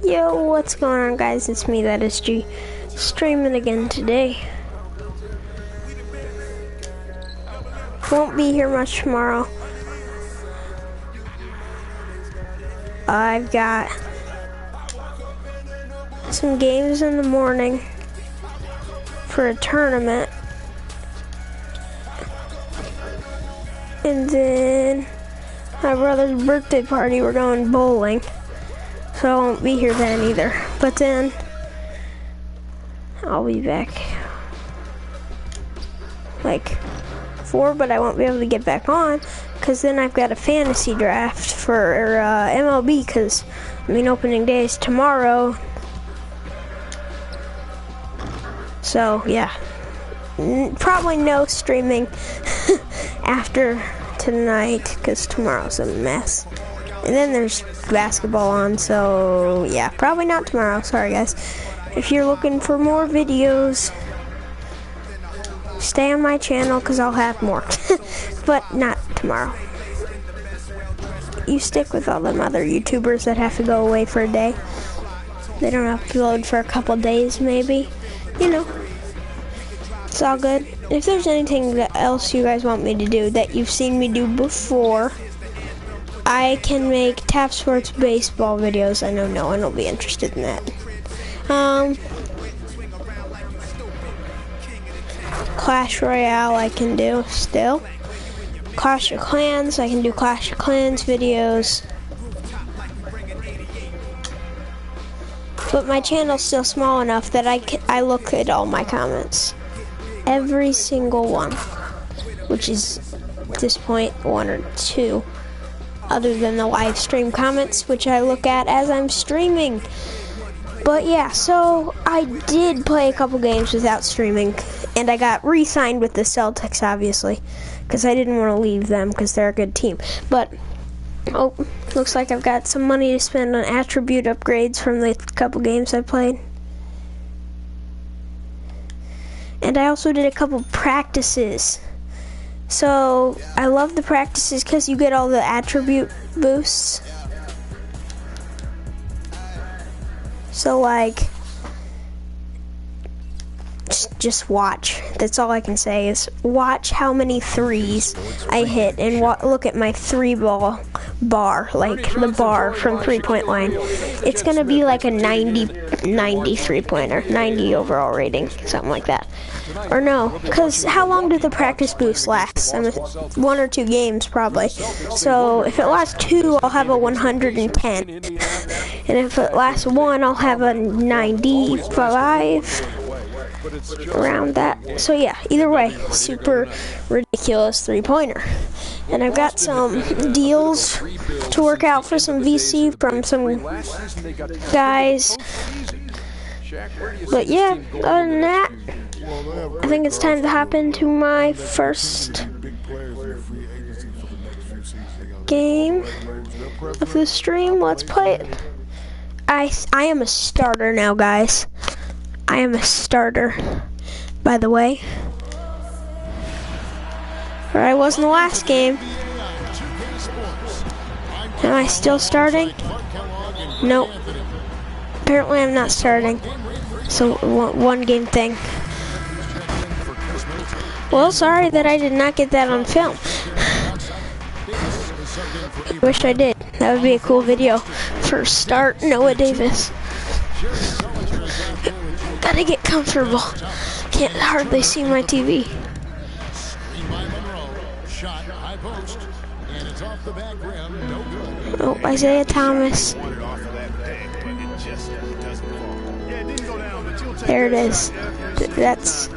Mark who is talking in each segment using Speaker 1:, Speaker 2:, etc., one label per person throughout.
Speaker 1: Yo, what's going on, guys? It's me, that is G, streaming again today. Won't be here much tomorrow. I've got some games in the morning for a tournament. And then my brother's birthday party, we're going bowling. So I won't be here then either. But then I'll be back like 4, but I won't be able to get back on because then I've got a fantasy draft for MLB because opening day is tomorrow. So yeah, probably no streaming after tonight because tomorrow's a mess. And then there's basketball on, so yeah, probably not tomorrow. Sorry guys. If you're looking for more videos, stay on my channel because I'll have more. But not tomorrow. You stick with all them other YouTubers that have to go away for a day. They don't upload for a couple days maybe. It's all good. If there's anything else you guys want me to do that you've seen me do before, I can make Tap Sports baseball videos. I know no one will be interested in that. Clash Royale I can do still. Clash of Clans, I can do Clash of Clans videos. But my channel's still small enough that I look at all my comments. Every single one. Which is, at this point, 1 or 2. Other than the live stream comments, which I look at as I'm streaming. But yeah, so I did play a couple games without streaming, and I got re-signed with the Celtics, obviously, because I didn't want to leave them because they're a good team. But, looks like I've got some money to spend on attribute upgrades from the couple games I played. And I also did a couple practices. So, I love the practices because you get all the attribute boosts. So, like, just watch. That's all I can say is watch how many threes I hit and look at my 3-ball bar, like the bar from 3-point line. It's going to be like a 90 3-pointer, 90 overall rating, something like that. Or no, because how long do the practice boosts last? 1 or 2 games probably. So if it lasts 2, I'll have a 110. And if it lasts 1, I'll have a 95. Around that. So yeah, either way, super ridiculous 3-pointer. And I've got some deals to work out for some VC from some guys. But yeah, other than that, I think it's time to hop into my first game of the stream. Let's play it. I am a starter now, guys. I am a starter, by the way. Or I was in the last game. Am I still starting? Nope. Apparently I'm not starting. So, one game thing. Well, sorry that I did not get that on film. I wish I did. That would be a cool video. First start, Noah Davis. Gotta get comfortable. Can't hardly see my TV. Oh, Isaiah Thomas. There it is. That's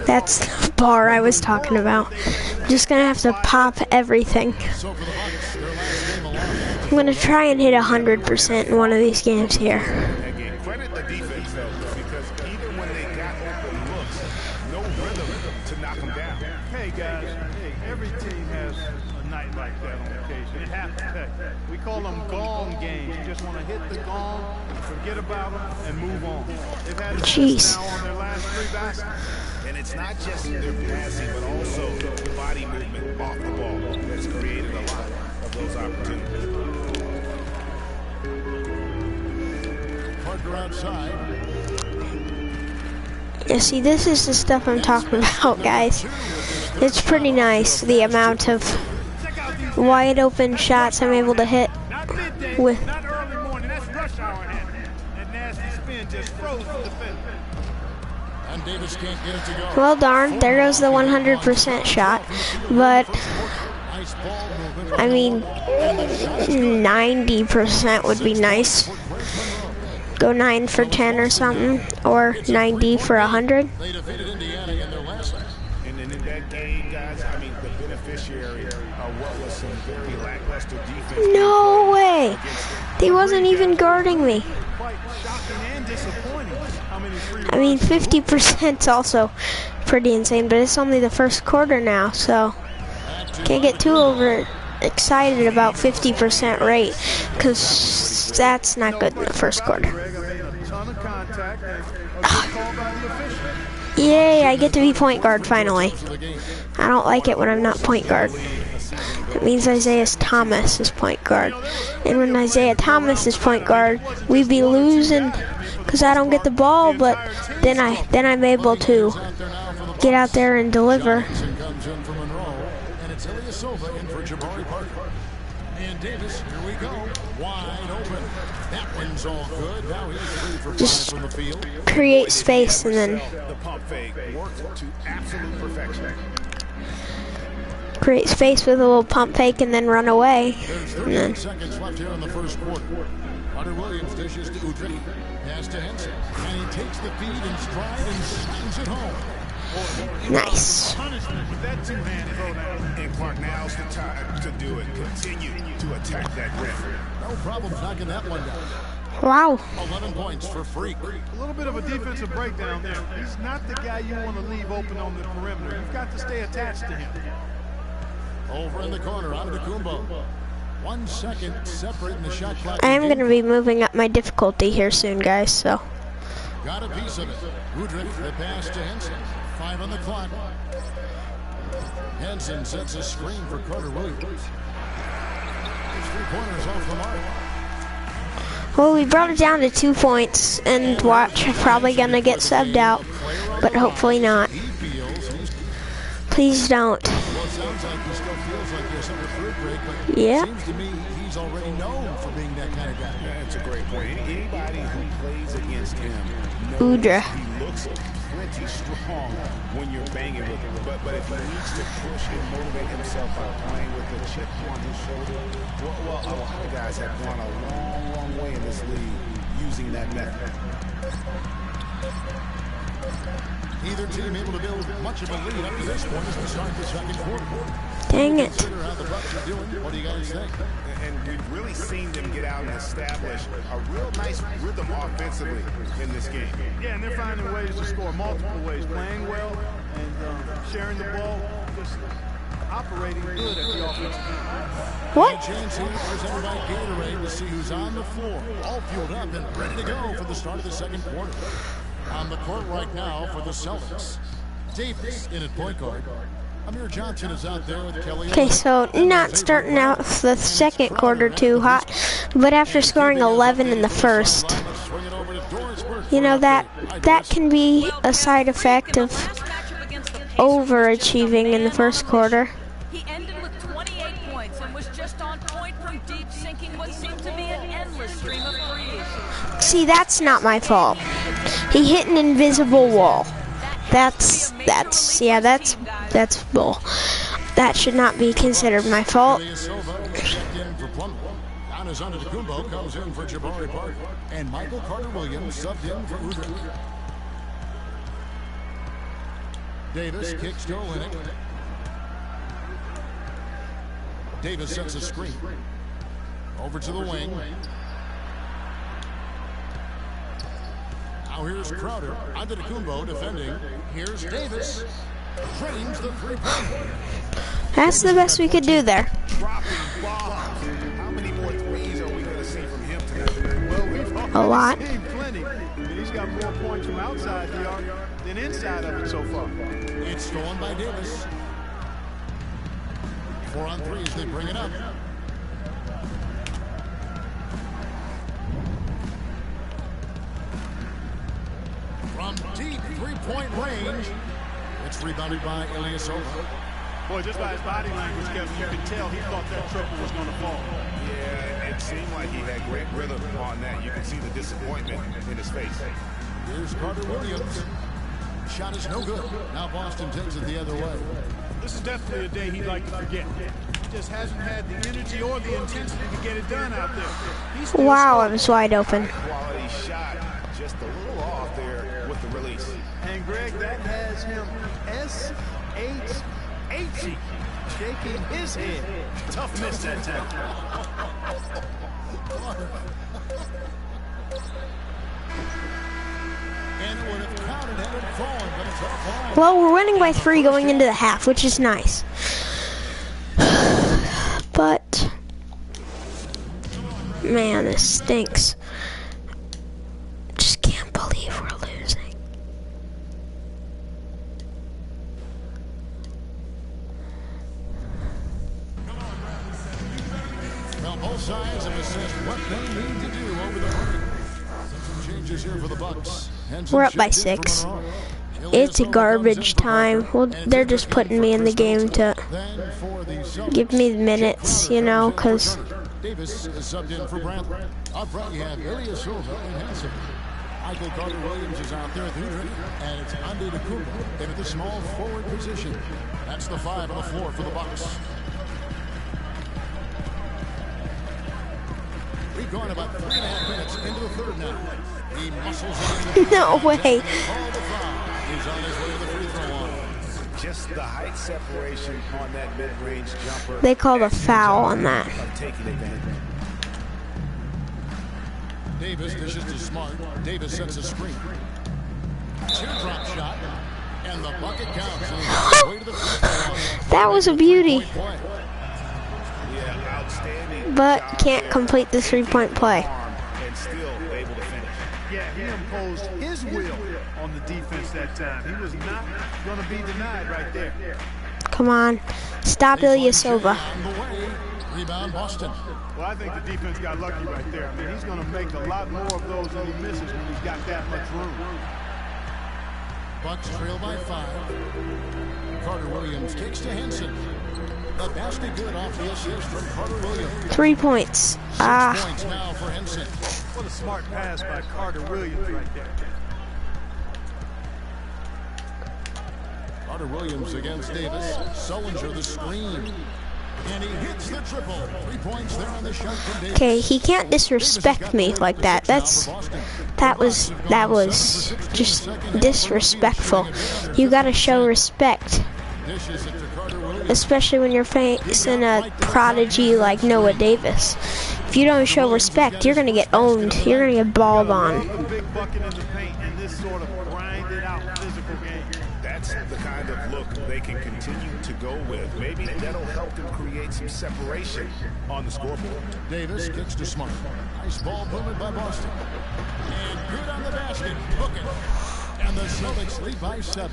Speaker 1: the bar I was talking about. I'm just gonna have to pop everything. I'm gonna try and hit 100% in one of these games here.
Speaker 2: We call them gong games. You just want to hit the gong, forget about them, and move on. They've had
Speaker 1: Jeez.
Speaker 2: now on their last 3 baskets. And it's not just their passing, but also the body movement off the ball that's created a lot of those opportunities.
Speaker 3: Parker outside.
Speaker 1: You see, this is the stuff I'm talking about, guys. It's pretty nice, the amount of wide open shots I'm able to hit with.
Speaker 2: Not early morning, that's rush hour ahead. That nasty spin just froze the defender.
Speaker 3: And Davis can't get it to go.
Speaker 1: Well, darn, there goes the 100% shot. But, I mean, 90% would be nice. Go 9 for 10 or something, or 90 for 100.
Speaker 3: They defeated Indiana in their last night.
Speaker 2: And then in that game, guys, I mean, the beneficiary of what was some very lackluster defense.
Speaker 1: No way! He wasn't even guarding me.
Speaker 2: Quite shocking and disappointing.
Speaker 1: I mean, 50% also pretty insane, but it's only the first quarter now, so can't get too excited about 50% rate, because that's not good in the first quarter. Yay, I get to be point guard finally. I don't like it when I'm not point guard. It means Isaiah Thomas is point guard. And when Isaiah Thomas is point guard, we'd be losing because I don't get the ball, but then I'm able to get out there and deliver. Just create space and then create space with a little pump fake and then run away. And then
Speaker 3: seconds left here in the first quarter. Hunter Williams dishes to Udrih. Pass to Henson. And he takes the feed in stride and slams it home.
Speaker 1: nice.
Speaker 2: With that two-hand throwdown. And Clark, now's the time to do it. Continue to attack that rim.
Speaker 3: No problem knocking that one down.
Speaker 1: Wow.
Speaker 3: 11 points for Freak.
Speaker 2: A little bit of a defensive breakdown there. He's not the guy you want to leave open on the perimeter. You've got to stay attached to him.
Speaker 3: Over in the corner, Antetokounmpo. 1 second separating the shot clock.
Speaker 1: I am going to be moving up my difficulty here soon, guys, so.
Speaker 3: Got a piece of it. Udrih, the pass to Henson. 5 on the clock. Henson sets a screen for Carter Williams. 3 pointers off the mark.
Speaker 1: Well, we brought it down to 2 points, and watch, probably going to get subbed out, but hopefully not. Please don't.
Speaker 3: Well, it sounds like he still feels like there's some recruit break, but
Speaker 1: Yeah.
Speaker 3: it seems to me he's already known for being that kind of guy.
Speaker 2: That's a great point. Anybody who plays against him
Speaker 1: Udrih.
Speaker 2: he looks pretty strong when you're banging with him. But if he needs to push and motivate himself by playing with a chip on his shoulder, well, a lot of guys have gone a long, long way in this league using that method.
Speaker 3: Neither team able to build much of a lead up to this point as we start the second quarter.
Speaker 1: Dang it.
Speaker 3: Consider how the Bucks are doing. What do you guys think?
Speaker 2: And we've really seen them get out and establish a real nice rhythm offensively in this game. Yeah, and they're finding ways to score multiple ways, playing well and sharing the ball, just operating good at the offensive end.
Speaker 1: What?
Speaker 3: A chance here presented by Gatorade to see who's on the floor. All fueled up and ready to go for the start of the second quarter. On the court right now for the Celtics. Davis in at point guard. Amir Johnson is out there with Kelly.
Speaker 1: Okay, so not starting out the second quarter too hot, but after scoring 11 in the first, you know, that can be a side effect of overachieving in the first quarter.
Speaker 4: He ended with 28 points and was just on point from deep, sinking what seemed to be an endless stream of threes.
Speaker 1: See, that's not my fault. He hit an invisible wall. That's bull. That should not be considered my fault.
Speaker 3: Antetokounmpo comes in for Jabari Parker, and Michael Carter Williams subbed in for Udrih. Davis kicks to Olynyk. Davis sets a screen. Over to the wing. Now here's Crowder. Antetokounmpo defending. Here's Davis. Drains the three-pointer.
Speaker 1: That's the best we could do there.
Speaker 2: How many more threes are we going to see from him tonight? Well, we've
Speaker 1: A lot.
Speaker 2: seen plenty. He's got more points from outside the arc than inside of it so far.
Speaker 3: It's stolen by Davis. 4 on 3 as they bring it up. from deep three-point range. It's rebounded by Ilyasova.
Speaker 2: Boy, just by his body language, Kevin, you could tell he thought that triple was going to fall. Yeah, it seemed like he had great rhythm on that. You can see the disappointment in his face.
Speaker 3: Here's Carter Williams. Shot is no good. Now Boston takes it the other way.
Speaker 2: This is definitely a day he'd like to forget. He just hasn't had the energy or the intensity to get it done out there.
Speaker 1: Wow, I was wide open.
Speaker 2: Quality shot, just a little off there with the release. And Greg, that has him S-H-H-E, shaking his head. Tough miss that time.
Speaker 3: And it would have counted had it fallen, but it's offline.
Speaker 1: Well, we're winning by 3 going into the half, which is nice. But, man, this stinks. Just can't believe we're losing.
Speaker 3: Well, both sides have assessed what they need to do over the break. Some changes here for the Bucks.
Speaker 1: We're up by 6. It's a garbage time. Well, they're just putting me in the game to give me the minutes, you know, because
Speaker 3: Davis is subbed in for Bradley. Up front, you have Ilyasova and Hansen. Michael Carter Williams is out there at the unit, and it's Ande DeCumbo into the small forward position. That's the 5 on the floor for the Bucks. We've gone about 3.5 minutes into the third now. He muscles in.
Speaker 1: no way.
Speaker 3: He's on his way to the free throw line.
Speaker 2: Just the height separation on that mid-range jumper.
Speaker 1: They called a foul on that.
Speaker 2: Taking advantage.
Speaker 3: Davis dishes to Smart. Davis sets a screen. Teardrop shot. And the bucket counts. And he's on his way to the free throw line.
Speaker 1: That was a beauty.
Speaker 2: Yeah, outstanding.
Speaker 1: But can't complete the 3-point play.
Speaker 2: And still able to finish. Yeah, he imposed his will on the defense that time. He was not going to be denied right there.
Speaker 1: Come on. Stop Ilyasova.
Speaker 3: Rebound Boston.
Speaker 2: Well, I think the defense got lucky right there. I mean, he's going to make a lot more of those than he misses when he's got that much room.
Speaker 3: Bucks trail by 5. Carter Williams kicks to Henson. A basket good off the assist from Carter Williams.
Speaker 1: 3 points.
Speaker 3: 6 points now for Henson.
Speaker 2: What a smart pass by Carter Williams right there.
Speaker 3: Carter Williams against Davis. Sullinger the screen. And he hits the triple. 3 points there on the shot from Davis.
Speaker 1: Okay, he can't disrespect me like that. That was just disrespectful. You gotta show respect. Especially when you're facing a prodigy like Noah Davis. If you don't show respect, you're gonna get owned. You're gonna get balled on.
Speaker 2: A big bucket in the paint in this sort of grinded out physical game. That's the kind of look they can continue to go with. Maybe that'll help them create some separation on the scoreboard.
Speaker 3: Davis kicks to Smart. Nice ball movement by Boston. And good on the basket. Book it. And the Celtics lead by 7.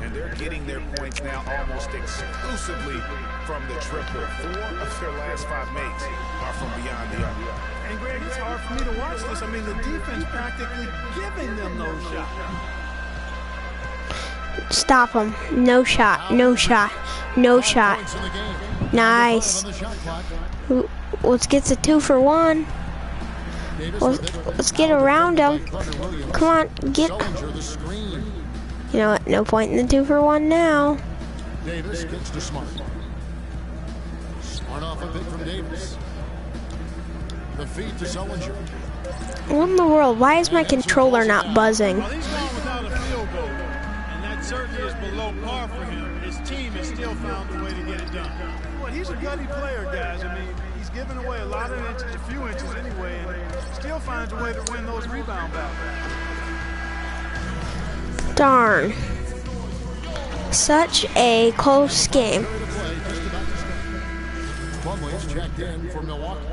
Speaker 2: And they're getting their points now almost exclusively from the triple. 4 of their last 5 makes are from beyond the arc. And Greg, it's hard for me to watch this. I mean, the defense practically giving them those shots.
Speaker 1: Stop him. No shot. No shot. No shot. Nice. Let's get the 2 for 1. Let's get around him. Come on, get. You know what? No point in the 2 for 1 now.
Speaker 3: Davis gets to Smart. Smart off a pick from Davis. The feed to Sullinger.
Speaker 1: What in the world? Why is my controller not buzzing?
Speaker 2: Well, he's gone without a field goal, and that certainly is below par for him. His team has still found a way to get it done. Well, he's a gutty player, guys. I mean, he's giving away a lot of inches, a few inches anyway, and still finds a way to win those rebound battles.
Speaker 1: Darn. Such a close game.
Speaker 3: Plumlee's checked in for Milwaukee.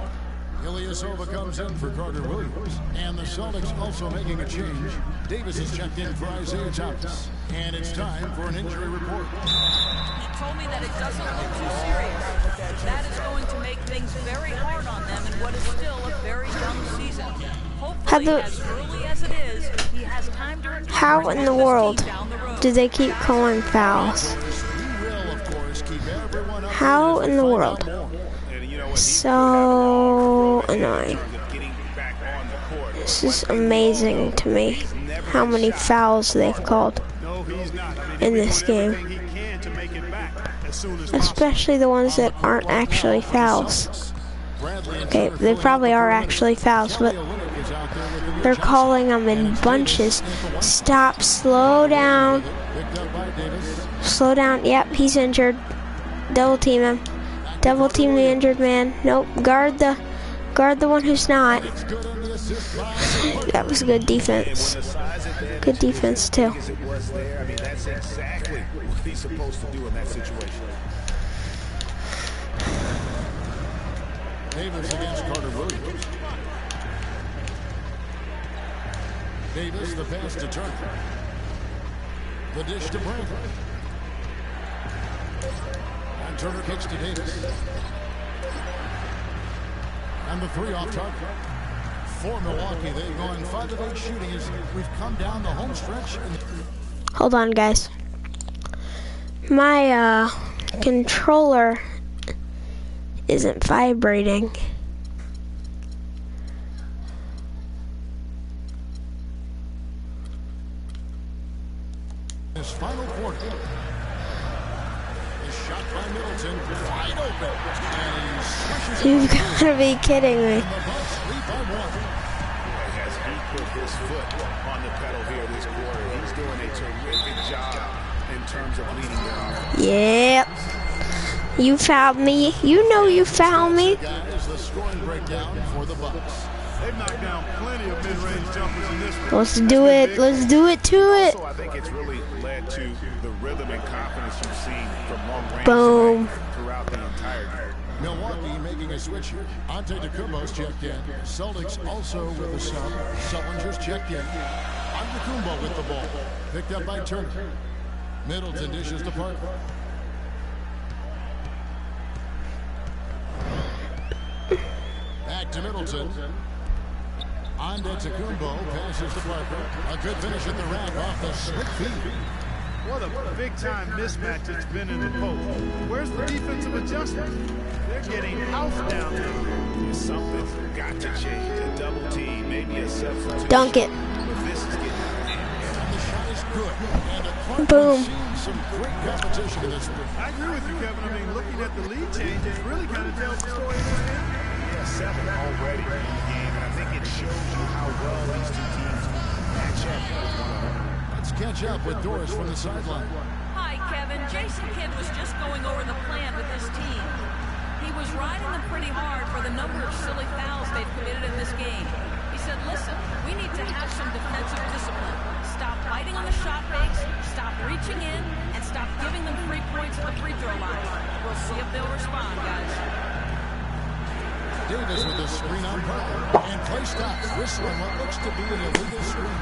Speaker 3: Ilyasova comes in for Carter Williams. And the Celtics also making a change. Davis is checked in for Isaiah Thomas. And it's time for an injury report.
Speaker 4: He told me that it doesn't look too serious. That is going to make things very hard on them in what is still a very young season. Hopefully, as early as it is, he has time time during
Speaker 1: How in the world do they keep calling fouls? How in the world? So annoying. This is amazing to me, how many fouls they've called in this game. Especially the ones that aren't actually fouls. Okay, they probably are actually fouls, but they're calling them in bunches. Stop, slow down. Slow down, yep, he's injured. Double team him. Double team the injured man. Nope, guard the one who's not. That was good defense. Good defense too.
Speaker 2: That's exactly what he's supposed to do in that situation.
Speaker 3: Davis against Carter Williams. Davis, the pass to Turner. The dish to Bradley. And Turner kicks to Davis. And the three off target. For Milwaukee, they've gone 5 of 8 shooting as we've come down the home stretch.
Speaker 1: Hold on, guys. My controller isn't vibrating.
Speaker 3: This final quarter. The shot by Middleton, wide open. And he swishes
Speaker 1: You've gotta be kidding me.
Speaker 2: As he put his foot on the pedal here this quarter, he's doing a terrific job in terms of leading their offense.
Speaker 1: Yep. You fouled me. You know you fouled me.
Speaker 3: Guys, the scoring breakdown for the Bucks.
Speaker 2: They've knocked down plenty of mid-range jumpers in this one.
Speaker 1: Let's do it. Let's do it to it.
Speaker 2: So I think it's really led to the rhythm and confidence you've seen from long range
Speaker 1: Boom.
Speaker 2: throughout the entire game.
Speaker 3: Milwaukee making a switch here. Antetokounmpo's checked in. Celtics also with a sub. Sullinger's checked in. Antetokounmpo with the ball. Picked up by Turner. Middleton dishes to Parker. Back to Middleton. Antetokounmpo passes to Parker. A good finish at the rack off the slick feed.
Speaker 2: What a big-time mismatch it's been in the post. Where's the defensive adjustment? They're getting house down there. Something's got to change. A double team, maybe a substitute.
Speaker 1: Dunk it.
Speaker 2: But this is getting out of hand.
Speaker 3: And the shot is good. And the
Speaker 1: Boom.
Speaker 3: some great competition in this one.
Speaker 2: I agree with you, Kevin. I mean, looking at the lead change, it really kind of tells the story. Yeah, 7 already in the game, and I think it shows you how well these two teams match up with one another.
Speaker 3: Let's catch up with Doris from the sideline.
Speaker 4: Hi, Kevin. Jason Kidd was just going over the plan with his team. He was riding them pretty hard for the number of silly fouls they've committed in this game. He said, listen, we need to have some defensive discipline. Stop biting on the shot fakes, stop reaching in, and stop giving them free points at the free throw line. We'll see if they'll respond, guys.
Speaker 3: Davis with a screen on Parker. And play stops. Whistling what looks to be an illegal screen.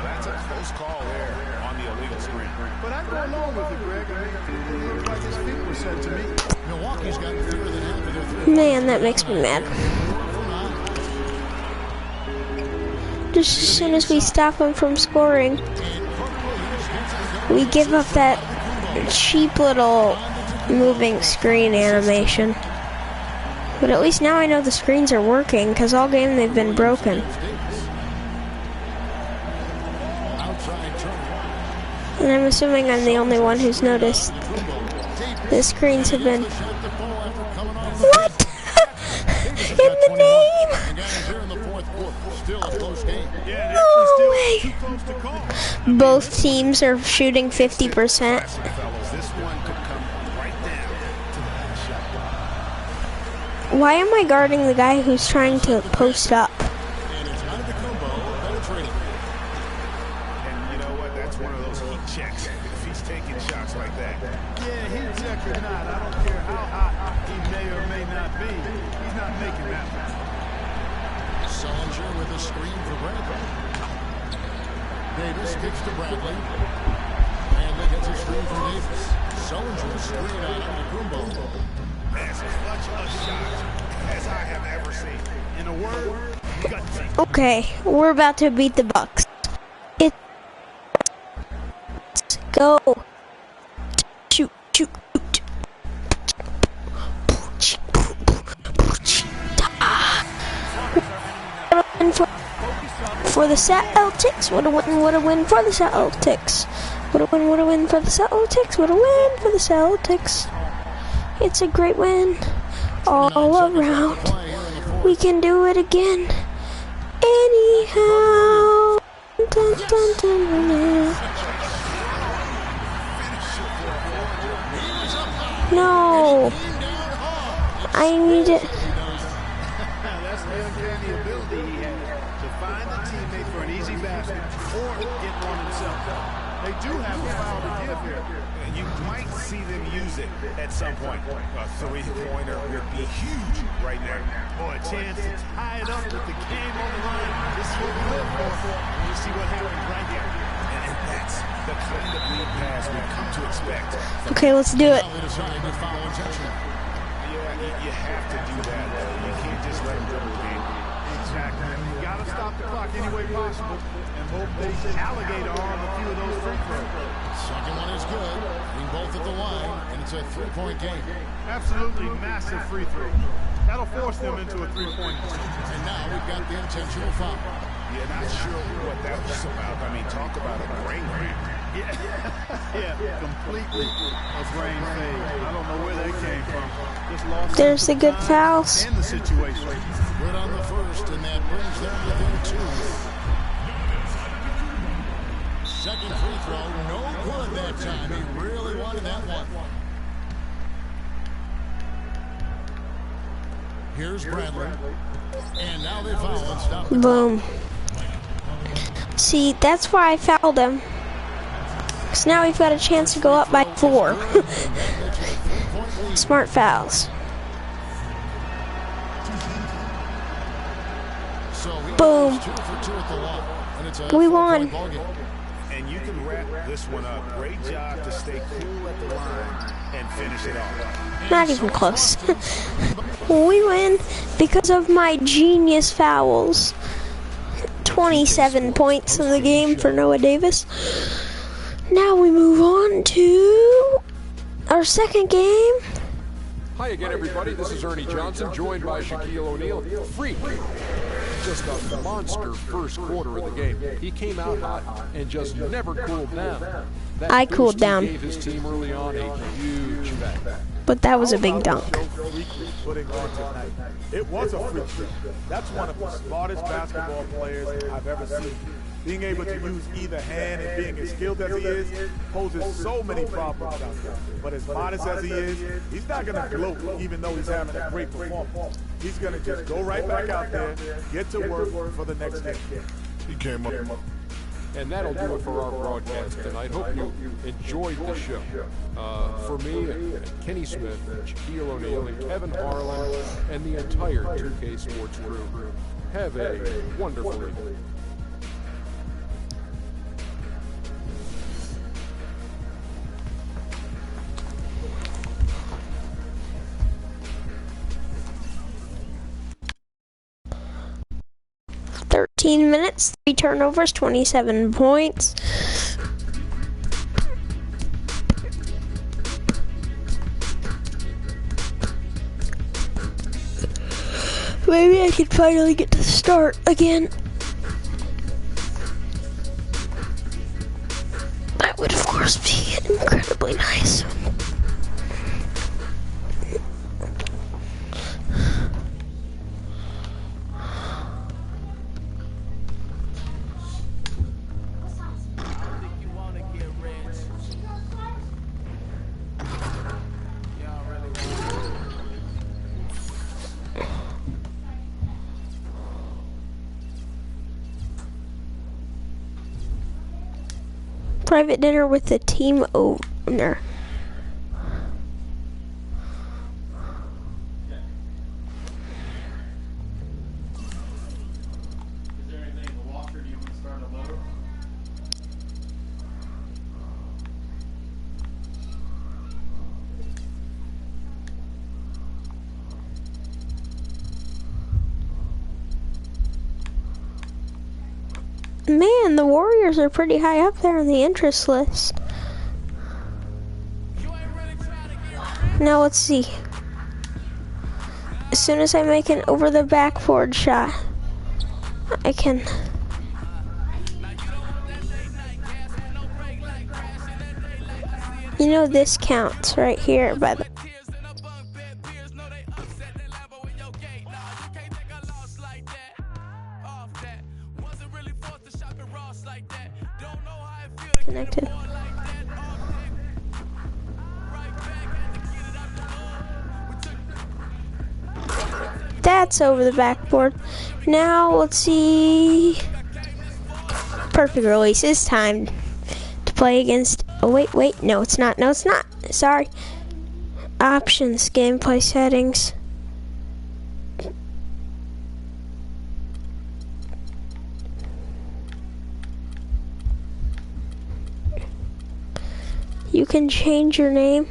Speaker 2: That's a close call there on the illegal screen. But I go along with it, Greg. I mean, it looks like his feet were set to me.
Speaker 3: Milwaukee's got fewer than half of their three.
Speaker 1: Man, that makes me mad. Just as soon as we stop him from scoring, we give up that cheap little moving screen animation. But at least now I know the screens are working, because all game they've been broken. And I'm assuming I'm the only one who's noticed the screens have been... What? In the name? No way. Both teams are shooting 50%. Why am I guarding the guy who's trying to post up?
Speaker 2: And you know what? That's one of those heat checks. If he's taking shots like that. Yeah, heat check or not, I don't care how hot he may or may not be. He's not making that one.
Speaker 3: Sullinger with a screen for Bradley. Davis kicks to Bradley. And they gets a screen from Davis. Sullinger screen on Antetokounmpo.
Speaker 2: As clutch a shot as I have ever seen. In a word, gut.
Speaker 1: Okay, we're about to beat the Bucks. Go. Shoot, shoot, shoot. For the Celtics. What a win for the Celtics. What a win for the Celtics. What a win for the Celtics. It's a great win all around. We can do it again. Anyhow. Dun, dun, dun, dun, dun. No. I need it.
Speaker 2: That's the uncanny ability he has to find the teammate for an easy basket or get one himself. They do have a foul to give here. And you might see them use it at some point. A three-pointer would be huge right now. Or a chance to tie it up with the game on the line. This is what we live for. And you see what happens right here. And that's the kind of lead pass we've come to expect.
Speaker 1: Okay, let's do it.
Speaker 2: You have to do that. You can't just let them dribble the game. Exactly. You got to stop the clock any way possible and hope they alligator arm a few of those free throws.
Speaker 3: Second one is good. Being both at the line, and it's a three-point game.
Speaker 2: Absolutely massive free throw. That'll force them into a three-point.
Speaker 3: And now we've got the intentional foul.
Speaker 2: Yeah, not sure what that was about. I mean, talk about a brain drain. Yeah, completely a brain fade. I don't know where that came from. Just lost.
Speaker 1: There's the good fouls.
Speaker 2: In the situation.
Speaker 3: Good on the first, and that brings them within two. Second free throw, no good that time. He really wanted that one. Here's Bradley. And now they foul and stop.
Speaker 1: Boom. See, that's why I fouled him. So now we've got a chance to go up by 4. Smart fouls. Boom. We won.
Speaker 2: And you can wrap this one up. Great job to stay cool at the line and finish it off.
Speaker 1: Not even close. We win because of my genius fouls. 27 points in the game for Noah Davis. Now we move on to our second game.
Speaker 5: Hi again, everybody. This is Ernie Johnson, joined by Shaquille O'Neal. Freak. Just a monster first quarter of the game. He came out hot and just never cooled down. That
Speaker 1: I cooled down.
Speaker 5: Gave his team early on a huge back.
Speaker 1: But that was a big dunk.
Speaker 6: It was a freak show. That's one of the smartest basketball players I've ever seen. Being able to use either hand and being as skilled as he is poses so many problems out there. But as modest as he is, he's not going to gloat even though he's having a great performance. He's going to just go right back out there, get to work for the next game.
Speaker 3: He came up.
Speaker 5: And that'll do it for our broadcast tonight. Hope you enjoyed the show. For me, and Kenny Smith, Shaquille O'Neal, and Kevin Harlan, and the entire 2K Sports crew, have a wonderful evening.
Speaker 1: Minutes, 3 turnovers, 27 points. Maybe I could finally get to start again. That would, of course, be incredibly nice. Private dinner with the team owner.
Speaker 7: Is there anything in the locker you can start a load?
Speaker 1: Man, the Warriors are pretty high up there on the interest list. Now let's see. As soon as I make an over the backboard shot, I can. You know this counts right here by the. Connected. That's over the backboard. Now let's see. Perfect release. It's time to play against. Oh wait, no it's not. No it's not. Sorry. Options, gameplay settings. You can change your name.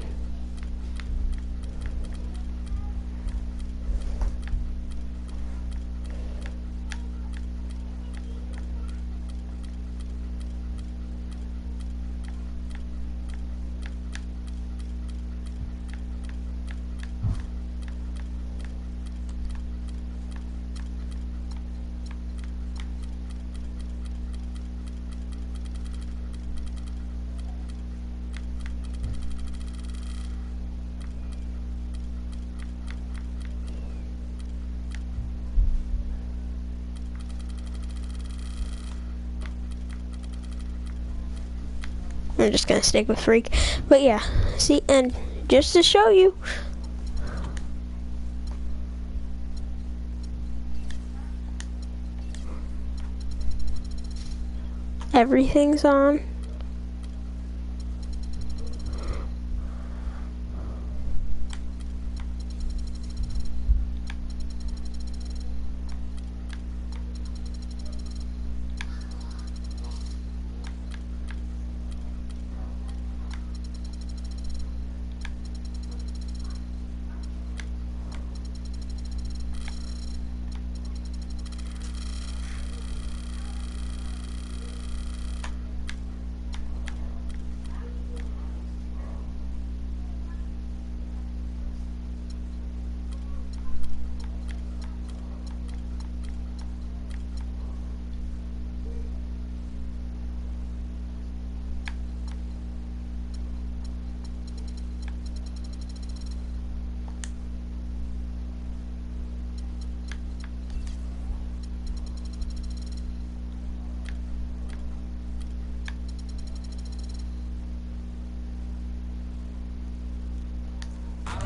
Speaker 1: I'm just gonna stick with Freak. But yeah, see, and just to show you. Everything's on.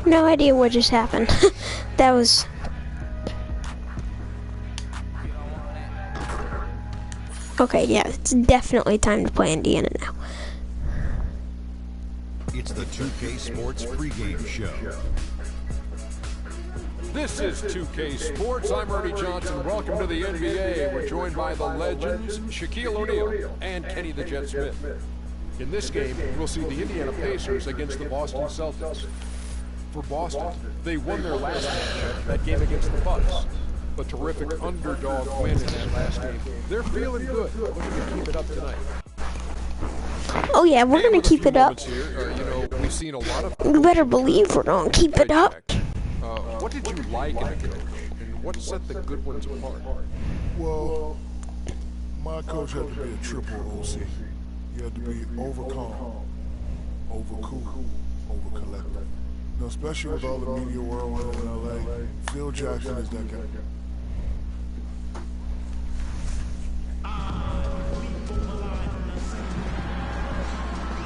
Speaker 1: No idea what just happened. That was... Okay, yeah, it's definitely time to play Indiana now.
Speaker 8: It's the 2K Sports pregame show.
Speaker 5: This is 2K Sports. I'm Ernie Johnson. Welcome to the NBA. We're joined by the legends, Shaquille O'Neal and Kenny the Jet Smith. In this game, we'll see the Indiana Pacers against the Boston Celtics. For Boston, they won their last match, that game against the Bucks. A terrific underdog win in that last game. They're feeling good. Looking to keep it up tonight.
Speaker 1: Oh yeah, we're gonna keep it up.
Speaker 5: Here, you know, we've seen a lot of.
Speaker 1: You better believe we're gonna keep it up.
Speaker 5: What did you like in a coach, and what set the good ones apart?
Speaker 9: Well, my coach had to be a triple OC. He had to be over calm, over cool, over collected. You know, especially with all the media world in LA, Phil Jackson is that guy.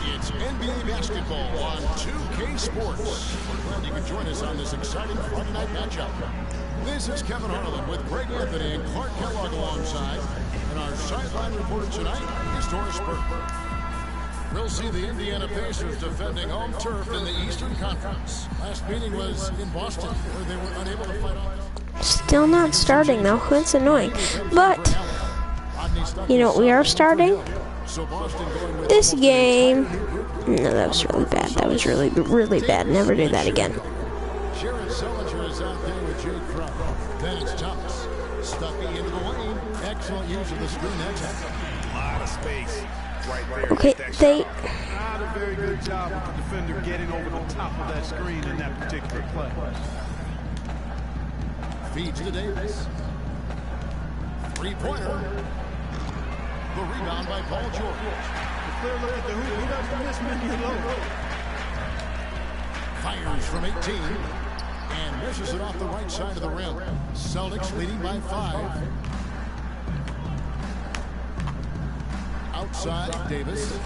Speaker 3: It's NBA basketball on 2K Sports. We're glad you can join us on this exciting Friday night matchup. This is Kevin Harlan with Greg Anthony and Clark Kellogg alongside. And our sideline reporter tonight is Doris Burke. We'll see the Indiana Pacers defending home turf in the Eastern Conference. Last meeting was in Boston, where they were unable to fight off.
Speaker 1: Still not starting though, that's annoying. But, you know what we are starting? This game. No, that was really bad. That was really, really bad. Never do that again.
Speaker 3: Jared Sullinger is out there with Jake Crump. Then it's Thomas. Stuffy into the lane. Excellent use of the screen. That's
Speaker 2: a lot of space. right there.
Speaker 1: Okay, they...
Speaker 2: Not a very good job with the defender getting over the top of that screen in that particular play.
Speaker 3: Feeds to Davis. Three-pointer. The rebound by Paul George.
Speaker 2: Clear look at the hoop. He doesn't miss many of those.
Speaker 3: Fires from 18 and misses it off the right side of the rim. Celtics leading by 5. Outside, Davis.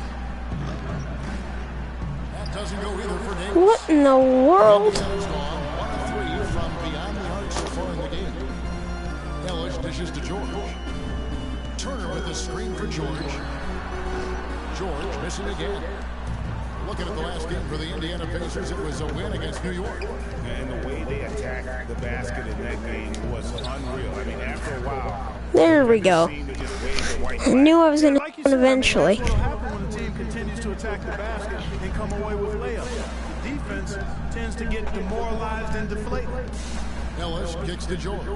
Speaker 3: That doesn't go either for Davis.
Speaker 1: What in the world?
Speaker 3: Indiana's gone 1 of 3 from beyond the arc so far in the game. Ellis dishes to George. Turner with a screen for George. George missing again. Looking at the last game for the Indiana Pacers, it was a win against New York.
Speaker 2: And the way they attacked the basket in that game was unreal. I mean, after a while,
Speaker 1: There we go. I knew I was going to
Speaker 2: like you
Speaker 1: win
Speaker 2: said,
Speaker 1: eventually.
Speaker 2: that's what'll happen when the team continues to attack the basket and come away with layups. The defense tends to get demoralized and deflated.
Speaker 3: Ellis kicks to George.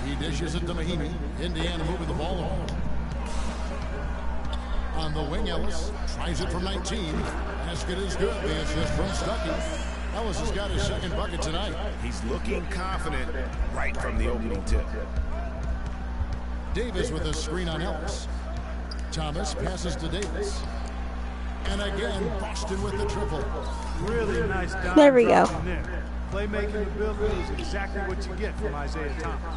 Speaker 3: He dishes it to Mahimi. Indiana moving the ball along. On the wing, Ellis tries it from 19. Basket is good. The assist from Stuckey. Ellis has got his second bucket tonight.
Speaker 2: He's looking confident right from the opening tip.
Speaker 3: Davis with a screen on Ellis. Thomas passes to Davis. And again, Boston with the triple.
Speaker 2: Really nice dive.
Speaker 1: There we go.
Speaker 2: drop in there. Playmaking ability is exactly what you get from Isaiah Thomas.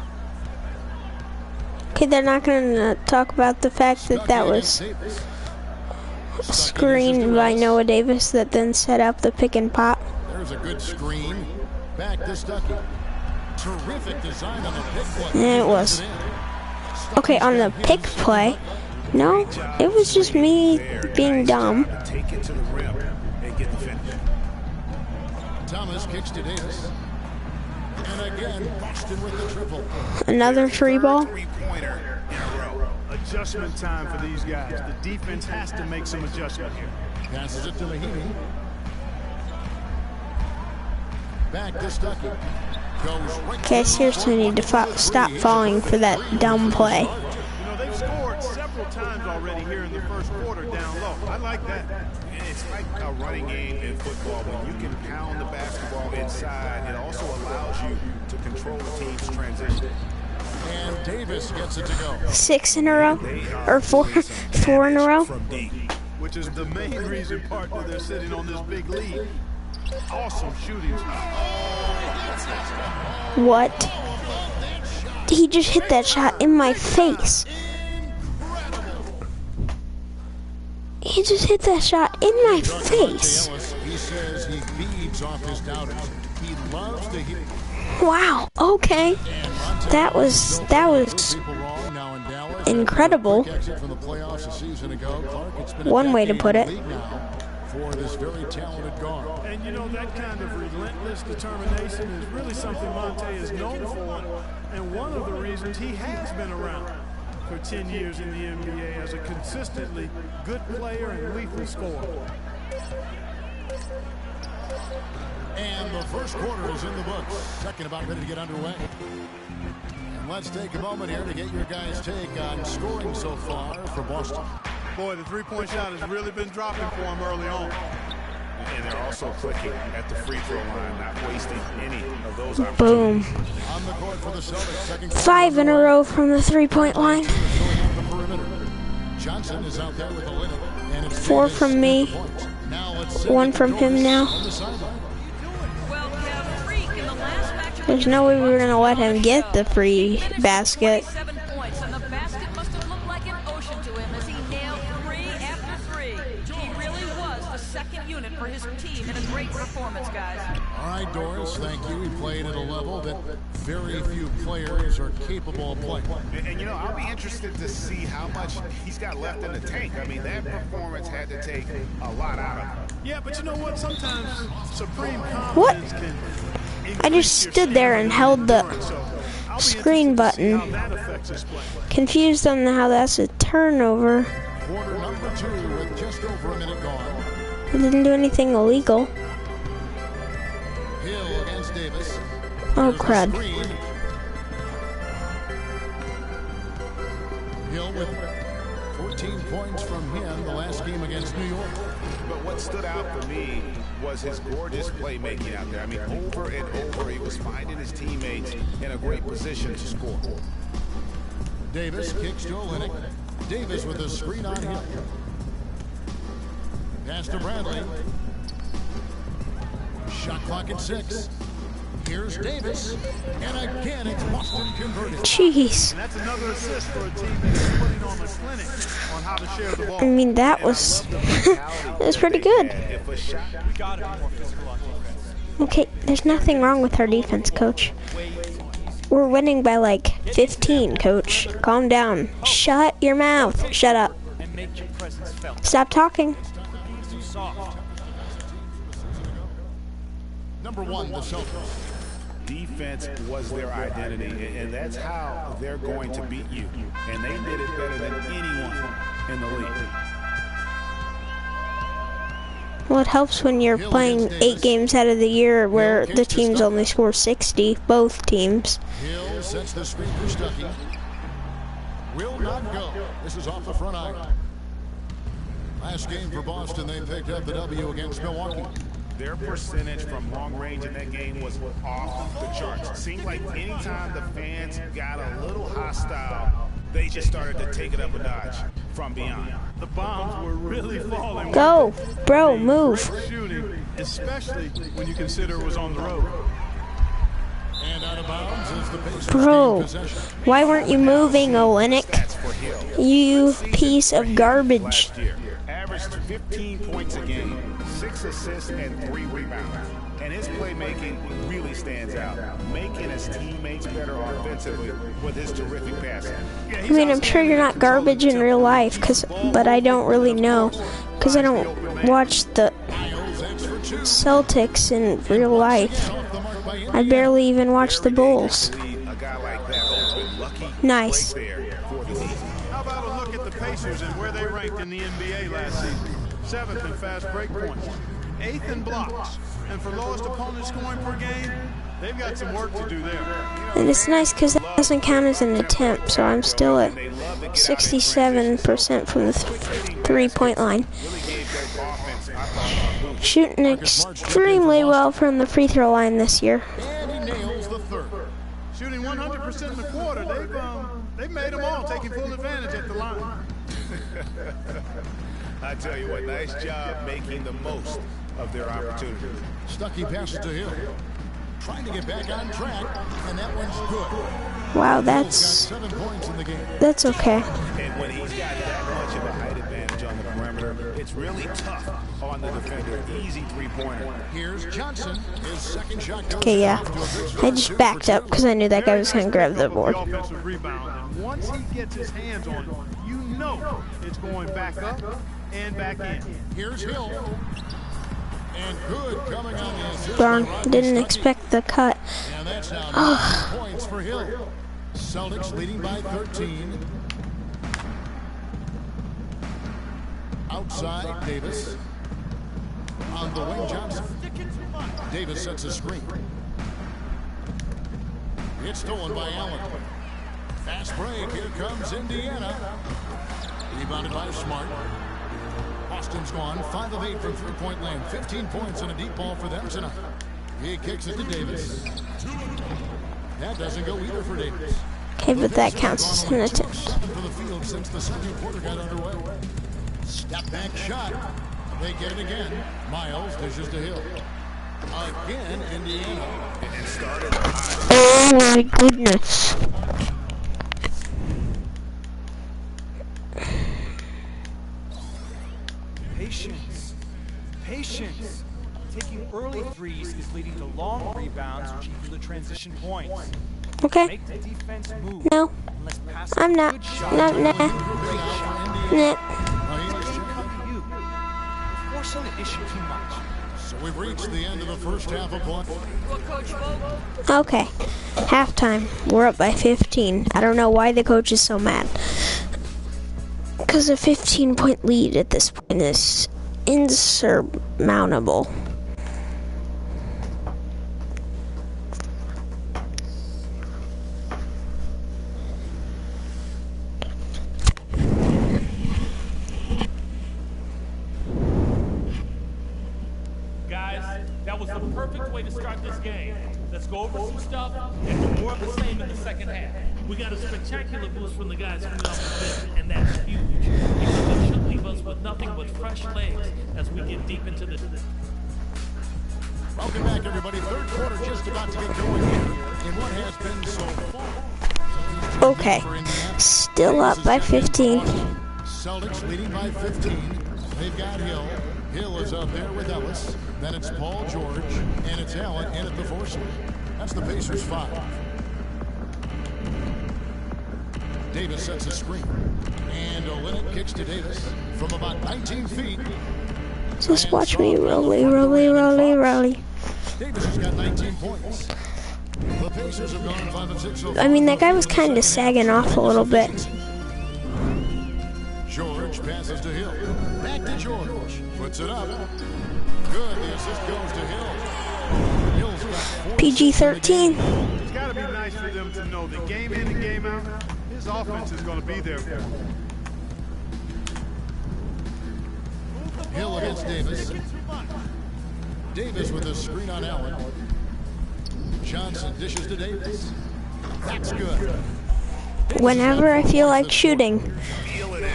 Speaker 1: Okay, they're not going to talk about the fact that that was screened by Noah Davis that then set up the pick and pop.
Speaker 3: There's a good screen. Back to Stuckey. Terrific design on the pick play.
Speaker 1: And it was. Okay, on the pick play, no, it was just me being dumb.
Speaker 2: Take it to the rim and get the finish.
Speaker 3: Thomas kicks to Davis. And again, Boston with the triple.
Speaker 1: Another free ball.
Speaker 2: Three-pointer in a row. Adjustment time for these guys. The defense has to make some adjustment here.
Speaker 3: Passes it to Mahimi. Back to Stuckey. Goes right.
Speaker 1: Okay, I seriously need to stop falling for that dumb play.
Speaker 2: You know, they've scored several times already here in the first quarter down low. I like that. It's like a running game in football. When you can pound the basketball inside, it also allows you to control the team's transition.
Speaker 3: And Davis gets it to go.
Speaker 1: 6 in a row, or four in a row.
Speaker 2: From deep, which is the main reason, partner, they're sitting on this big lead. Awesome shooting.
Speaker 1: What? He just hit that shot in my face. He just hit that shot in my face.
Speaker 3: He says he feeds off his doubters. He loves to hit.
Speaker 1: Wow. Okay. That was incredible. One way to put it.
Speaker 3: For this very talented guard.
Speaker 2: And you know, that kind of relentless determination is really something Monte is known for, and one of the reasons he has been around for 10 years in the NBA as a consistently good player and lethal scorer.
Speaker 3: And the first quarter is in the books. Second about ready to get underway. And let's take a moment here to get your guys' take on scoring so far for Boston.
Speaker 2: Boy, the three-point shot has really been dropping for him early on. And they're also clicking at the free throw line, not wasting any of those opportunities.
Speaker 1: Boom.
Speaker 3: On the court for the Celtics, second
Speaker 1: 5 in a row from the 3-point line.
Speaker 3: Johnson is out there with the limit, and it's
Speaker 1: 4 from me. 1 from him now.
Speaker 4: Well, Kev, Freak in the last match.
Speaker 1: There's no way we were going to let him get the free basket.
Speaker 4: 7 points, and the basket must have looked like an ocean to him as he nailed 3 after 3. He really was the second unit for his team in a great performance, guys.
Speaker 3: All right, Doris, thank you. He played at a level that very few players are capable of playing.
Speaker 2: And you know, I'll be interested to see how much he's got left in the tank. I mean, that performance had to take a lot out of him. Yeah, but you know what? Sometimes supreme confidence can
Speaker 1: I just stood there and held the screen button. Confused on how that's a turnover.
Speaker 3: Quarter number 2 with just over a minute gone.
Speaker 1: I didn't do anything illegal.
Speaker 3: Hill against Davis.
Speaker 1: Oh, crud.
Speaker 3: Hill with 14 points from him the last game against New York.
Speaker 2: But what stood out for me was his gorgeous playmaking out there. I mean, over and over, he was finding his teammates in a great position to score.
Speaker 3: Davis kicks to Olynyk. Davis with a screen on him. Pass to Bradley. Shot clock at 6. Here's Davis. And again, it's Boston converted.
Speaker 1: Jeez.
Speaker 6: And that's another assist for a team that's putting on a clinic on how to share the ball.
Speaker 1: I mean, that was that was pretty good.
Speaker 6: We got to be more physical on defense.
Speaker 1: Okay, there's nothing wrong with our defense, coach. We're winning by like 15, coach. Calm down. Shut your mouth. Shut up.
Speaker 7: And make your presence felt.
Speaker 1: Stop talking.
Speaker 7: Too soft.
Speaker 3: Number 1, the Celtics.
Speaker 2: Defense was their identity, and that's how they're going to beat you. And they did it better than anyone in the league.
Speaker 1: Well, it helps when you're playing 8 games out of the year where the teams only score 60, both teams.
Speaker 3: Hill sets the screen for Stuckey. Will not go. This is off the front iron. Last game for Boston, they picked up the W against Milwaukee.
Speaker 2: Their percentage from long range in that game was off the charts. It seemed like anytime the fans got a little hostile, they just started to take it up a notch from beyond.
Speaker 6: The bombs were really falling.
Speaker 1: Go, bro, move.
Speaker 6: Shooting, especially when you consider it was on the road.
Speaker 3: And out of bounds is the Pacers
Speaker 1: Bro,
Speaker 3: possession.
Speaker 1: why weren't you moving, Olynyk? You piece of garbage.
Speaker 2: Last year, averaged 15 points a game, 6 assists and 3 rebounds. And his playmaking really stands out, making his teammates better offensively with his terrific passing.
Speaker 1: I mean, I'm sure you're not garbage in real life, but I don't really know, because I don't watch the Celtics in real life. I barely even watch the Bulls. Nice.
Speaker 6: How about a look at the Pacers and where they ranked in the NBA last season? 7th in fast break points, 8th in blocks, and for lowest opponent scoring per game, they've got some work to do there.
Speaker 1: And it's nice because that doesn't count as an attempt, so I'm still at 67% from the three-point line. Shooting extremely well from the free throw line this year.
Speaker 3: And he nails the third.
Speaker 6: Shooting 100% in the quarter, they've made them all, taking full advantage at the line.
Speaker 2: I tell you what, nice job making the most of their opportunity.
Speaker 3: Stuckey passes to Hill. Trying to get back on track, and that one's good.
Speaker 1: Wow,
Speaker 3: Hill's got
Speaker 1: that's
Speaker 3: 7 points in the game.
Speaker 1: okay.
Speaker 2: And when he's got that much of a height advantage on the perimeter, it's really tough on the defender. Easy three-pointer.
Speaker 3: Here's Johnson. His second shot goes
Speaker 1: Okay, yeah.
Speaker 3: off to a good start.
Speaker 1: I just backed up because I knew that guy was going to grab the board.
Speaker 6: The offensive rebound, and once he gets his hands on it, you know it's going back up and back in.
Speaker 3: Here's Hill. And good coming on the assist.
Speaker 1: Darn, didn't expect the cut.
Speaker 3: And that's now 9 points for Hill. Celtics leading by 13. Outside, Davis. On the wing, Johnson. Davis sets a screen. It's stolen by Allen. Fast break. Here comes Indiana. Rebounded by Smart. Boston's gone 5 of 8 from three-point land. 15 points and a deep ball for them tonight. He kicks it to Davis. That doesn't go either for Davis.
Speaker 1: Okay, but that counts as an attempt.
Speaker 3: 7 for the field since the second quarter got underway. Step back shot. They get it again. Miles dishes to Hill. Again, Indiana.
Speaker 2: And started high.
Speaker 1: Oh my goodness.
Speaker 7: Patience. Taking early threes is leading to long rebounds, which equal to transition points.
Speaker 1: Okay.
Speaker 7: Make the defense move.
Speaker 1: No,
Speaker 7: Unless pass
Speaker 1: I'm not.
Speaker 7: good shot.
Speaker 1: No, nah.
Speaker 7: Great shot.
Speaker 1: Nah.
Speaker 7: Doesn't come to you. You're forcing the issue too much.
Speaker 3: So we've reached the end of the first half of play.
Speaker 4: Well, Coach Vogel,
Speaker 1: Okay. Halftime. We're up by 15. I don't know why the coach is so mad. Because a 15-point lead at this point is insurmountable.
Speaker 10: guys. That was the perfect way to start this game. Let's go over some stuff and do more of the same in the second half. We got a spectacular boost from the guys coming off the bench, and that's huge. It should leave us with nothing but fresh legs as we get deep into the...
Speaker 3: Welcome back, everybody. Third quarter just about to get going here in what has been so far.
Speaker 1: Okay, still up by 15.
Speaker 3: Celtics leading by 15. They've got Hill. Hill is up there with Ellis. Then it's Paul George, and it's Allen in at the four. That's the Pacers 5. Davis sets a screen. And Olynyk kicks to Davis from about 19 feet.
Speaker 1: Just watch me rolly, rolly, rolly, rolly.
Speaker 3: Davis has got 19 points. The Pacers have gone 5 of 6 so far.
Speaker 1: I mean, that guy was kind of sagging off a little bit.
Speaker 3: George passes to Hill. Back to George. Puts it up. Good. The assist goes to Hill. Hill's got
Speaker 1: PG-13.
Speaker 2: It's got to be nice for them to know that game in and game out, his offense is going to be there for him.
Speaker 3: Hill against Davis. Davis with a screen on Allen. Johnson dishes to Davis. That's good.
Speaker 1: Whenever I feel like shooting,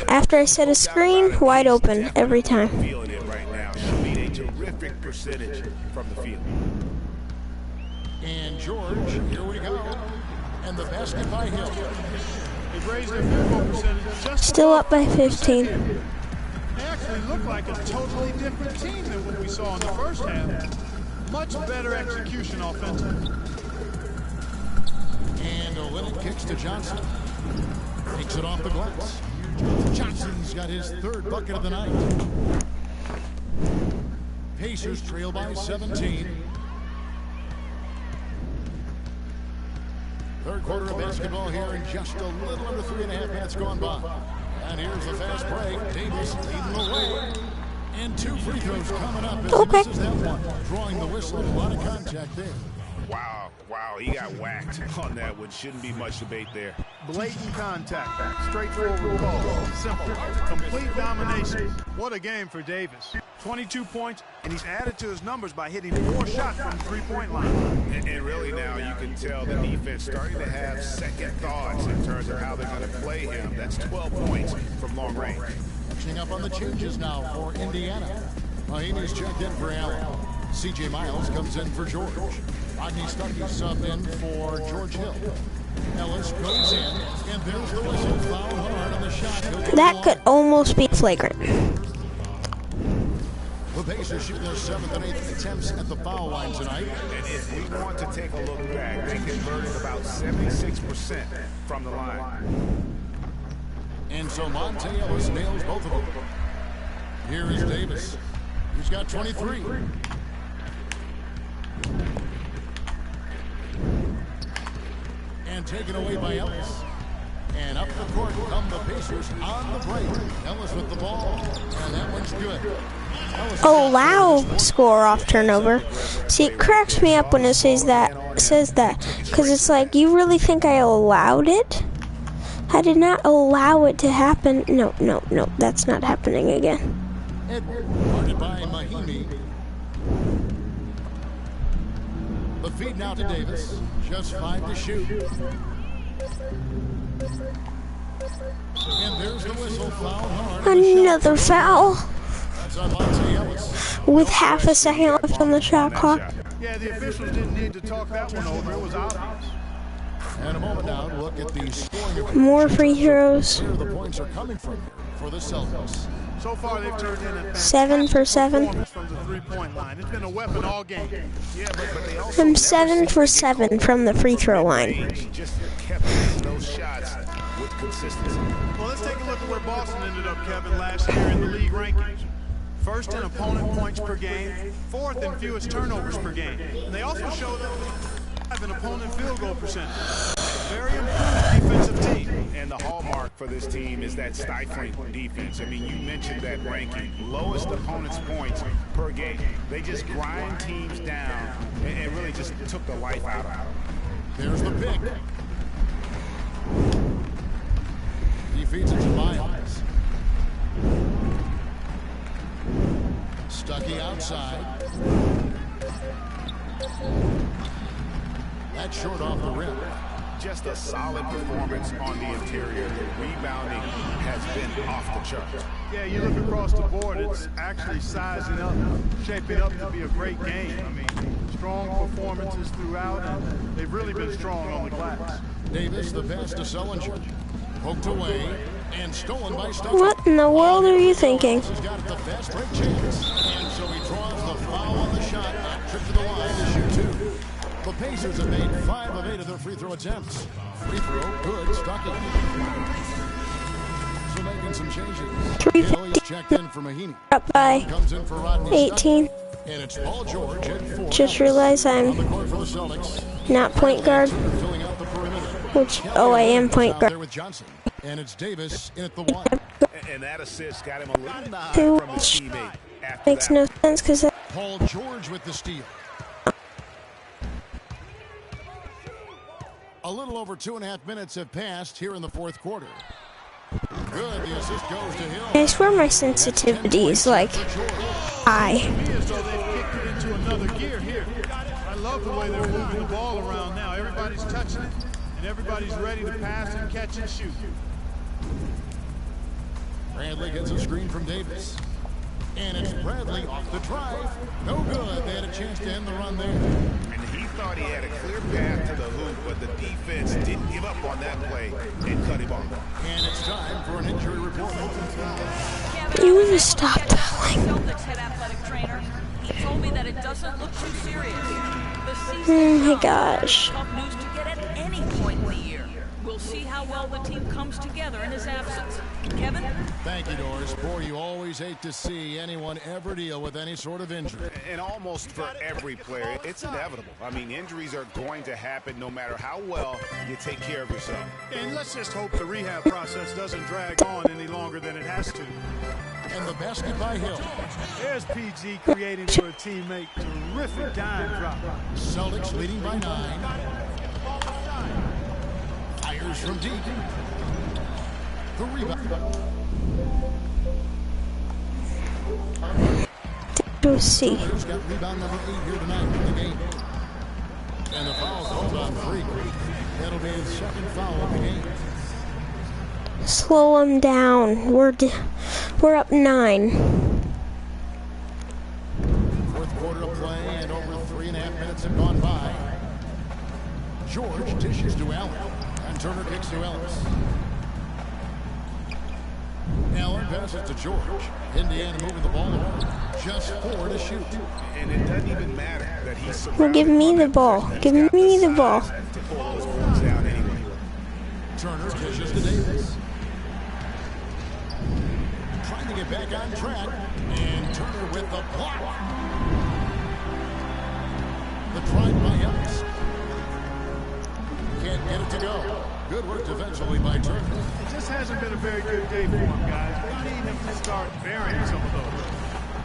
Speaker 1: after I set a screen, wide open every time.
Speaker 2: Feeling it right now. Shooting a terrific percentage from the field.
Speaker 3: And George, here we go. And the basket by Hill.
Speaker 2: They've raised their field goal percentage just
Speaker 1: Still up by 15.
Speaker 2: They actually look like a totally different team than what we saw in the first half. Much better execution offensively.
Speaker 3: And Olynyk kicks to Johnson. Takes it off the glass. Johnson's got his third bucket of the night. Pacers trail by 17. Third quarter of basketball here in just a little under 3.5 minutes gone by. And here's the fast break. Davis leading the way. And 2 free throws coming up as he misses that one. Drawing the whistle. A lot of contact there.
Speaker 2: Wow, he got whacked on that one. Shouldn't be much debate there. Blatant contact, straightforward call, simple, complete domination. What a game for Davis. 22 points, and he's added to his numbers by hitting 4 shots from the three-point line. And really now you can tell the defense starting to have second thoughts in terms of how they're going to play him. That's 12 points from long range.
Speaker 3: Catching up on the changes now for Indiana. Mahinmi's checked in for Allen. C.J. Miles comes in for George. Rodney Stuckey subbed in for George Hill. Ellis goes in, and there's the whistle. Foul hard on the shot.
Speaker 1: That could almost be flagrant.
Speaker 3: The Pacers shooting their 7th and 8th attempts at the foul line tonight.
Speaker 2: And if we want to take a look back, they converted about 76% from the line.
Speaker 3: And so Monte Ellis nails both of them. Here is Davis. He's got 23. And taken away by Ellis. And up the court come the Pacers on the break. Ellis with the ball, and that one's good.
Speaker 1: Allow score off turnover. See, it cracks me up when it says that, because it's like, you really think I allowed it? I did not allow it to happen. No, that's not happening again.
Speaker 3: Edward, guarded by Mahinmi. The feed now to Davis. Just 5 to shoot. And there's the whistle. Foul hard.
Speaker 1: Another foul.
Speaker 3: That's on Monte Ellis.
Speaker 1: With half a second left on the shot clock.
Speaker 2: Yeah, the officials didn't need to talk that one over. It was obvious.
Speaker 3: And a moment now to look at the scoring.
Speaker 1: More free throws.
Speaker 3: Where the points are coming from for the Celtics.
Speaker 2: So far, they've turned in a
Speaker 1: 7 for 7.
Speaker 2: from the three-point line. It's been a weapon all game. Yeah, but they also
Speaker 1: I'm 7 for 7 from the free throw line.
Speaker 2: just kept hitting those shots with consistency. Well, let's take a look at where Boston ended up, Kevin, last year in the league rankings. First in opponent points per game, 4th in fewest turnovers per game. And they also show that they have an opponent field goal percentage. Very improved defensive team. And the hallmark for this team is that stifling defense. I mean, you mentioned that ranking. Lowest opponent's points per game. They just grind teams down and really just took the life out of them.
Speaker 3: There's the pick. He feeds it to Miles. Stuckey outside. That's short off the rim.
Speaker 2: Just a solid performance on the interior. The rebounding has been off the charts.
Speaker 6: Yeah, you look across the board, it's actually sizing up, shaping up to be a great game. I mean, strong performances throughout, and they've really been strong on the glass.
Speaker 3: Davis, the pass to Sullinger. Poked away and stolen by Stuckey.
Speaker 1: What in the world are you thinking?
Speaker 3: He's got the fast break chance, and so he draws the foul on the shot. Trip to the line to shoot two. The Pacers have made 5 of 8 of their free throw attempts. Free throw, good. Stuckey. So making some changes. He's checked in for Mahinmi.
Speaker 1: Up by
Speaker 3: Comes in for Rodney
Speaker 1: 18.
Speaker 3: Stuckey. And it's Paul George at 4.
Speaker 1: Just realized
Speaker 3: On
Speaker 1: I'm
Speaker 3: the court for the Celtics.
Speaker 1: not point guard,
Speaker 3: Filling out the perimeter.
Speaker 1: which, oh, I am point
Speaker 3: Out there
Speaker 1: guard.
Speaker 3: with Johnson. And it's Davis in at the 1.
Speaker 2: And that assist got him a little nod
Speaker 1: Two,
Speaker 2: from his
Speaker 1: which
Speaker 2: teammate after
Speaker 1: makes
Speaker 2: that.
Speaker 1: no sense because
Speaker 3: Paul George with the steal. A little over 2.5 minutes have passed here in the fourth quarter. Good, the assist goes to Hill.
Speaker 1: I swear my sensitivity is like high.
Speaker 6: So they've kicked it into another gear here. I love the way they're moving the ball around now. Everybody's touching it, and everybody's ready to pass and catch and shoot.
Speaker 3: Bradley gets a screen from Davis. And it's Bradley off the drive. No good. They had a chance to end the run there.
Speaker 2: And he thought he had a clear path to the hoop, but the defense didn't give up on that play and cut him off.
Speaker 3: And it's time for an injury report.
Speaker 1: You just stop telling.
Speaker 4: Celtics head athletic trainer. He told me that it doesn't look too serious. The
Speaker 1: Oh
Speaker 4: season
Speaker 1: my gosh.
Speaker 4: tough news to get at any point in the year. We'll see how well the team comes together in his absence. Kevin?
Speaker 3: Thank you, Doris. Boy, you always hate to see anyone ever deal with any sort of injury.
Speaker 2: And almost for every player, it's inevitable. I mean, injuries are going to happen no matter how well you take care of yourself.
Speaker 6: And let's just hope the rehab process doesn't drag on any longer than it has to.
Speaker 3: And the basket by Hill.
Speaker 6: There's PG creating for a teammate. Terrific dime drop.
Speaker 3: Celtics leading by 9. Fires from deep. The rebound.
Speaker 1: To see.
Speaker 3: He's got rebound number 8 here tonight in the game. And the foul called on Freak. That'll be his second foul of the game.
Speaker 1: Slow him down. We're up 9.
Speaker 3: Fourth quarter of play and over 3.5 minutes have gone by. George dishes to Allen. And Turner kicks to Ellis. Allen passes to George. Indiana moving the ball around. Just 4 to shoot.
Speaker 2: And it doesn't even matter that he's
Speaker 1: Well, give me the ball. Give me the ball.
Speaker 2: to pull those points down anyway.
Speaker 3: Turner dishes to Davis. Trying to get back on track. And Turner with the block. The drive by Ellis. Can't get it to go. Good work defensively by Turner.
Speaker 6: It just hasn't been a very good day for him, guys. We need him to start burying some of those.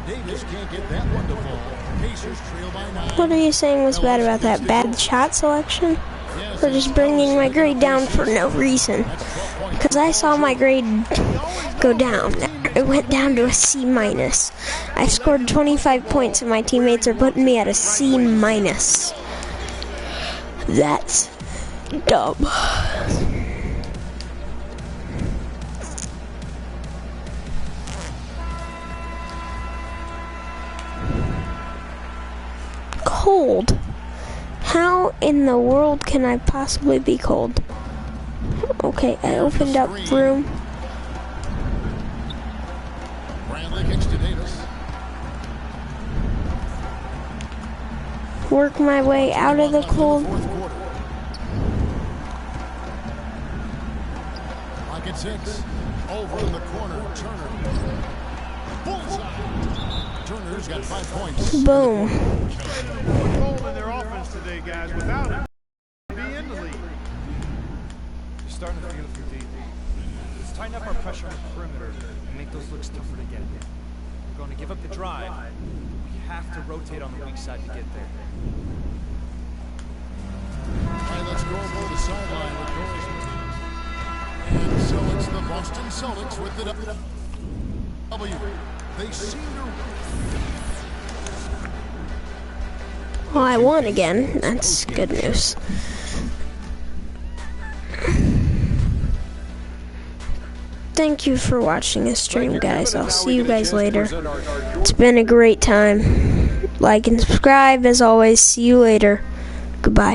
Speaker 3: Davis can't get that one to fall. Pacers trail by 9.
Speaker 1: What are you saying was bad about that? Bad shot selection? Or just bringing my grade down for no reason? Because I saw my grade go down. It went down to a C-. I scored 25 points and my teammates are putting me at a C-. That's dumb. Cold. How in the world can I possibly be cold? Okay, I opened up room.
Speaker 3: Bradley kicks to Davis.
Speaker 1: Work my way out of the cold.
Speaker 3: Fourth quarter. Lock at 6. Over in the corner. Turner. Bullseye. Turner's got 5 points.
Speaker 1: Boom.
Speaker 6: Cold in their offense today, guys. Without him, be in the league.
Speaker 7: You're starting to feel it from deep. Let's tighten up our pressure on the perimeter and make those looks tougher to get. We're going to give up the drive. We have to rotate on the weak side to get there.
Speaker 3: All right, let's go over the sideline with Doris. And so it's the Boston Celtics with the W. They seem to
Speaker 1: Well, I won again. That's good news. Thank you for watching this stream, guys. I'll see you guys later. It's been a great time. Like and subscribe, as always. See you later. Goodbye.